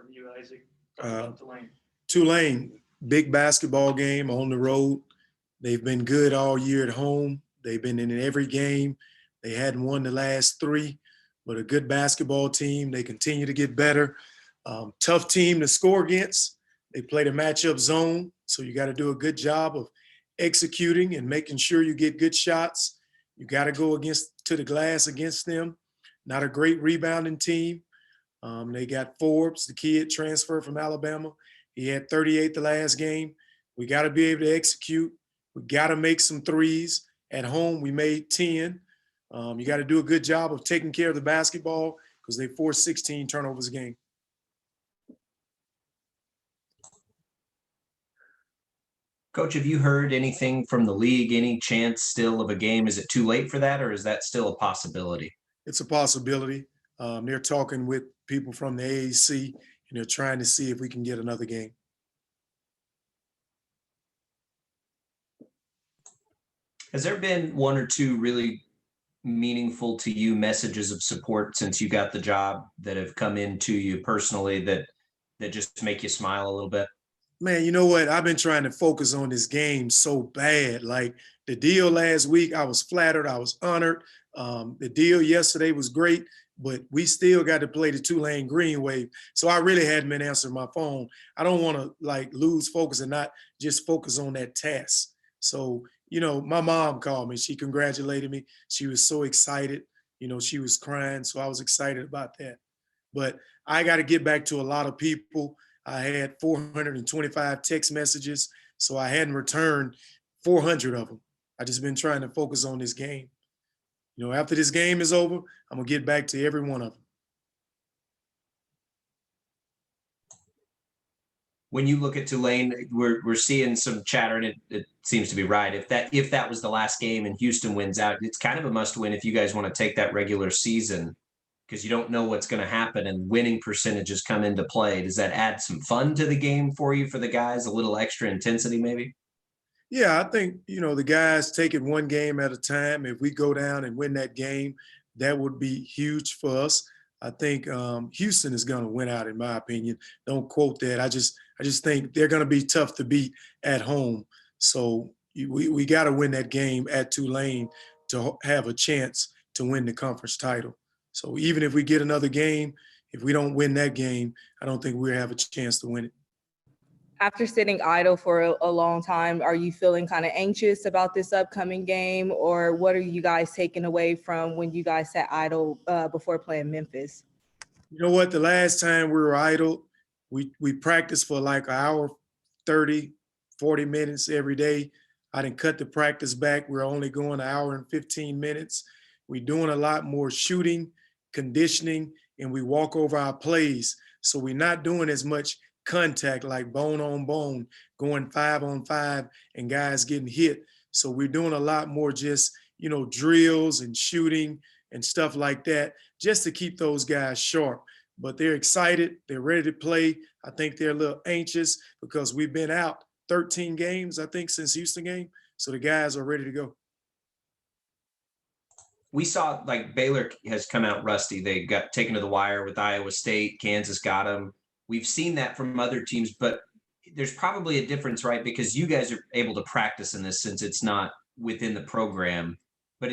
from you, Isaac. Talk Uh, about Tulane. Tulane, big basketball game on the road. They've been good all year at home. They've been in every game. They hadn't won the last three, but a good basketball team. They continue to get better. Tough team to score against. They play the matchup zone, so you got to do a good job of executing and making sure you get good shots. You got to go to the glass against them. Not a great rebounding team. They got Forbes, the kid transfer from Alabama. He had 38 the last game. We got to be able to execute. We got to make some threes. At home, we made 10. You got to do a good job of taking care of the basketball because they forced 16 turnovers a game. Coach, have you heard anything from the league? Any chance still of a game? Is it too late for that, or is that still a possibility? It's a possibility. They're talking with people from the AAC, and they're trying to see if we can get another game. Has there been one or two really meaningful to you messages of support since you got the job that have come into you personally that just make you smile a little bit? Man, you know what? I've been trying to focus on this game so bad. Like the deal last week, I was flattered. I was honored. The deal yesterday was great, but we still got to play the Tulane Green Wave. So I really hadn't been answering my phone. I don't want to lose focus and not just focus on that task. So, my mom called me. She congratulated me. She was so excited. She was crying. So I was excited about that. But I got to get back to a lot of people. I had 425 text messages, so I hadn't returned 400 of them. I just been trying to focus on this game. After this game is over, I'm going to get back to every one of them. When you look at Tulane, we're seeing some chatter, and it seems to be right. If that was the last game and Houston wins out, it's kind of a must-win if you guys want to take that regular season, because you don't know what's going to happen and winning percentages come into play. Does that add some fun to the game for you, for the guys, a little extra intensity maybe? Yeah, I think, the guys take it one game at a time. If we go down and win that game, that would be huge for us. I think Houston is going to win out, in my opinion. Don't quote that. I just think they're going to be tough to beat at home. So we got to win that game at Tulane to have a chance to win the conference title. So even if we get another game, if we don't win that game, I don't think we'll have a chance to win it. After sitting idle for a long time, are you feeling kind of anxious about this upcoming game, or what are you guys taking away from when you guys sat idle before playing Memphis? You know what? The last time we were idle, we practiced for like an hour, 30, 40 minutes every day. I didn't cut the practice back. We're only going an hour and 15 minutes. We're doing a lot more shooting, conditioning, and we walk over our plays. So we're not doing as much contact like bone on bone, going 5-on-5 and guys getting hit. So we're doing a lot more just, drills and shooting and stuff like that, just to keep those guys sharp. But they're excited. They're ready to play. I think they're a little anxious because we've been out 13 games, I think, since Houston game. So the guys are ready to go. We saw Baylor has come out rusty. They got taken to the wire with Iowa State. Kansas got them. We've seen that from other teams, but there's probably a difference, right? Because you guys are able to practice in this since it's not within the program. But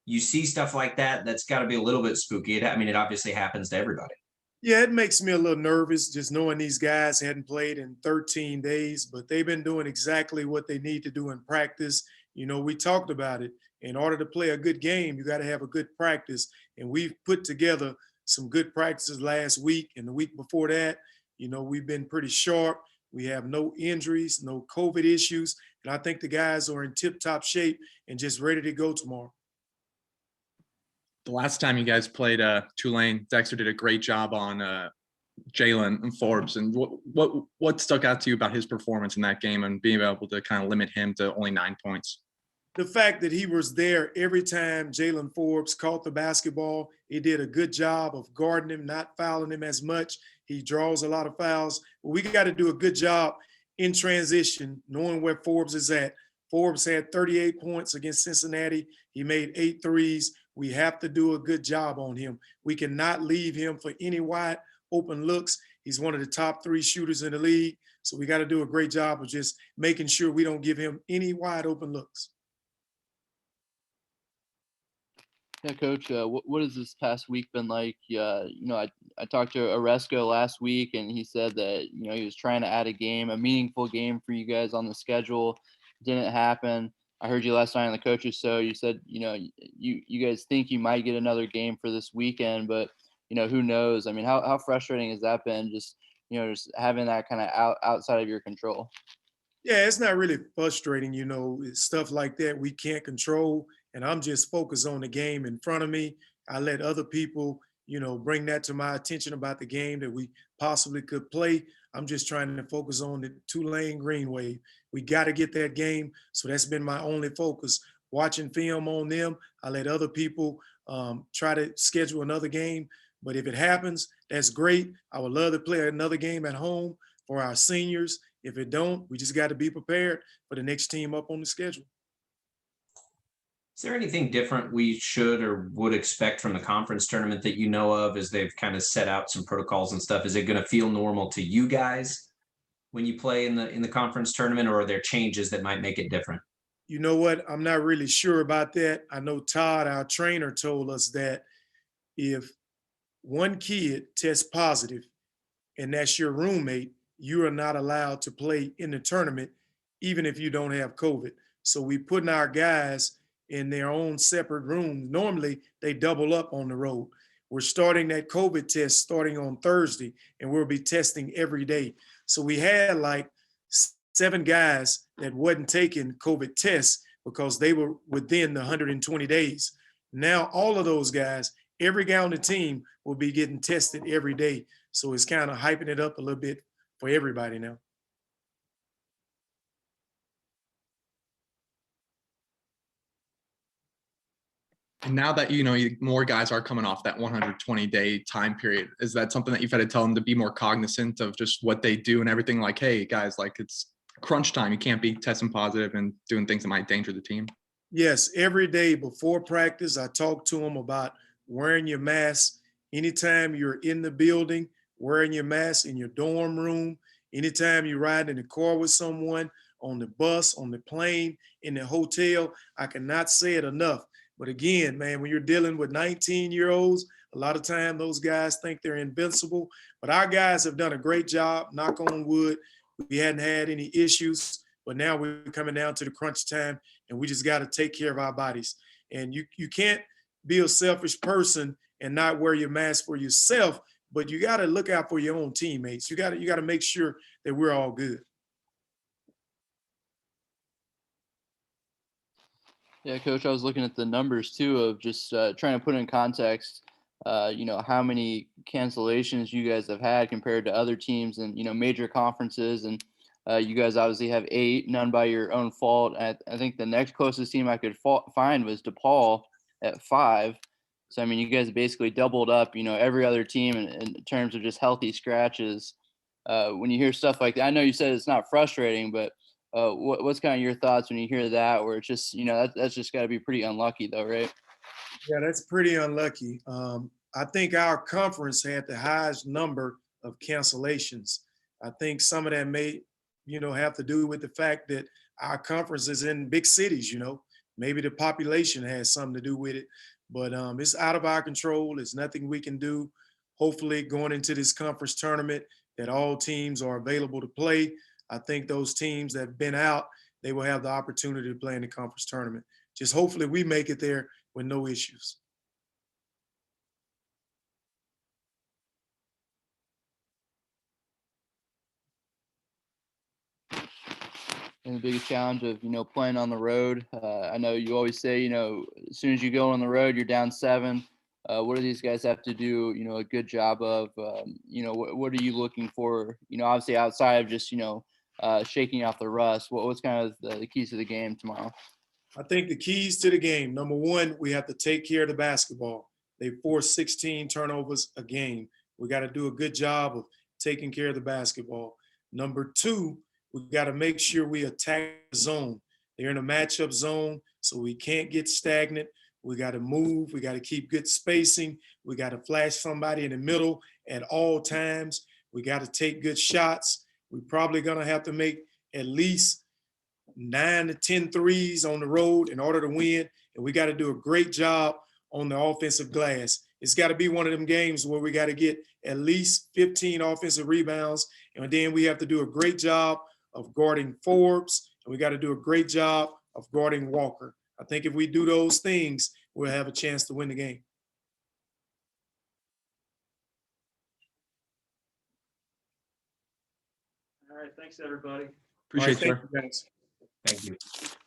you see stuff like that, that's got to be a little bit spooky. It obviously happens to everybody. Yeah, it makes me a little nervous just knowing these guys hadn't played in 13 days, but they've been doing exactly what they need to do in practice. We talked about it. In order to play a good game, you got to have a good practice. And we've put together some good practices last week and the week before that. We've been pretty sharp. We have no injuries, no COVID issues. And I think the guys are in tip-top shape and just ready to go tomorrow. The last time you guys played Tulane, Dexter did a great job on Jalen and Forbes. And what stuck out to you about his performance in that game and being able to kind of limit him to only 9 points? The fact that he was there every time Jalen Forbes caught the basketball. He did a good job of guarding him, not fouling him as much. He draws a lot of fouls. But we got to do a good job in transition, knowing where Forbes is at. Forbes had 38 points against Cincinnati. He made 8 threes. We have to do a good job on him. We cannot leave him for any wide open looks. He's one of the top 3 shooters in the league. So we got to do a great job of just making sure we don't give him any wide open looks. Yeah, Coach, what has this past week been like? I talked to Oresco last week, and he said that, he was trying to add a meaningful game for you guys on the schedule. Didn't happen. I heard you last night on the coaches show. You said, you guys think you might get another game for this weekend, but, who knows? I mean, how frustrating has that been? Just having that kind of outside of your control. Yeah, it's not really frustrating, it's stuff like that we can't control. And I'm just focused on the game in front of me. I let other people, bring that to my attention about the game that we possibly could play. I'm just trying to focus on the Tulane Green Wave. We got to get that game. So that's been my only focus. Watching film on them, I let other people try to schedule another game. But if it happens, that's great. I would love to play another game at home for our seniors. If it don't, we just got to be prepared for the next team up on the schedule. Is there anything different we should or would expect from the conference tournament that you know of as they've kind of set out some protocols and stuff? Is it going to feel normal to you guys when you play in the conference tournament, or are there changes that might make it different? You know what? I'm not really sure about that. I know Todd, our trainer, told us that if one kid tests positive and that's your roommate, you are not allowed to play in the tournament, even if you don't have COVID. So we putting our guys in their own separate room. Normally, they double up on the road. We're starting that COVID test starting on Thursday, and we'll be testing every day. So we had like 7 guys that wasn't taking COVID tests because they were within the 120 days. Now, all of those guys, every guy on the team will be getting tested every day. So it's kind of hyping it up a little bit for everybody now. And now that, more guys are coming off that 120-day time period, is that something that you've had to tell them to be more cognizant of just what they do and everything? Like, hey, guys, like it's crunch time. You can't be testing positive and doing things that might endanger the team. Yes, every day before practice, I talk to them about wearing your mask. Anytime you're in the building, wearing your mask in your dorm room. Anytime you ride in the car with someone, on the bus, on the plane, in the hotel, I cannot say it enough. But again, man, when you're dealing with 19-year-olds, a lot of time those guys think they're invincible. But our guys have done a great job, knock on wood. We hadn't had any issues, but now we're coming down to the crunch time, and we just got to take care of our bodies. And you can't be a selfish person and not wear your mask for yourself, but you got to look out for your own teammates. You got to make sure that we're all good. Yeah, Coach, I was looking at the numbers too of just trying to put in context, how many cancellations you guys have had compared to other teams and, major conferences. And you guys obviously have 8, none by your own fault. I think the next closest team I could find was DePaul at 5. So, I mean, you guys basically doubled up, every other team in terms of just healthy scratches. When you hear stuff like that, I know you said it's not frustrating, but what's kind of your thoughts when you hear that, where it's just, that's just got to be pretty unlucky though, right? Yeah, that's pretty unlucky. I think our conference had the highest number of cancellations. I think some of that may, have to do with the fact that our conference is in big cities, maybe the population has something to do with it, but it's out of our control. There's nothing we can do. Hopefully going into this conference tournament that all teams are available to play. I think those teams that have been out, they will have the opportunity to play in the conference tournament. Just hopefully we make it there with no issues. And the biggest challenge of, playing on the road. I know you always say, as soon as you go on the road, you're down 7. What do these guys have to do, a good job of, what are you looking for, obviously outside of just, shaking off the rust? What's kind of the keys to the game tomorrow? I think the keys to the game, number 1, we have to take care of the basketball. They force 16 turnovers a game. We got to do a good job of taking care of the basketball. Number 2, we got to make sure we attack the zone. They're in a matchup zone, so we can't get stagnant. We got to move. We got to keep good spacing. We got to flash somebody in the middle at all times. We got to take good shots. We're probably going to have to make at least 9 to 10 threes on the road in order to win. And we got to do a great job on the offensive glass. It's got to be one of them games where we got to get at least 15 offensive rebounds. And then we have to do a great job of guarding Forbes. And we got to do a great job of guarding Walker. I think if we do those things, we'll have a chance to win the game. All right, thanks, everybody. Appreciate All right, you. thank you, guys. Thank you.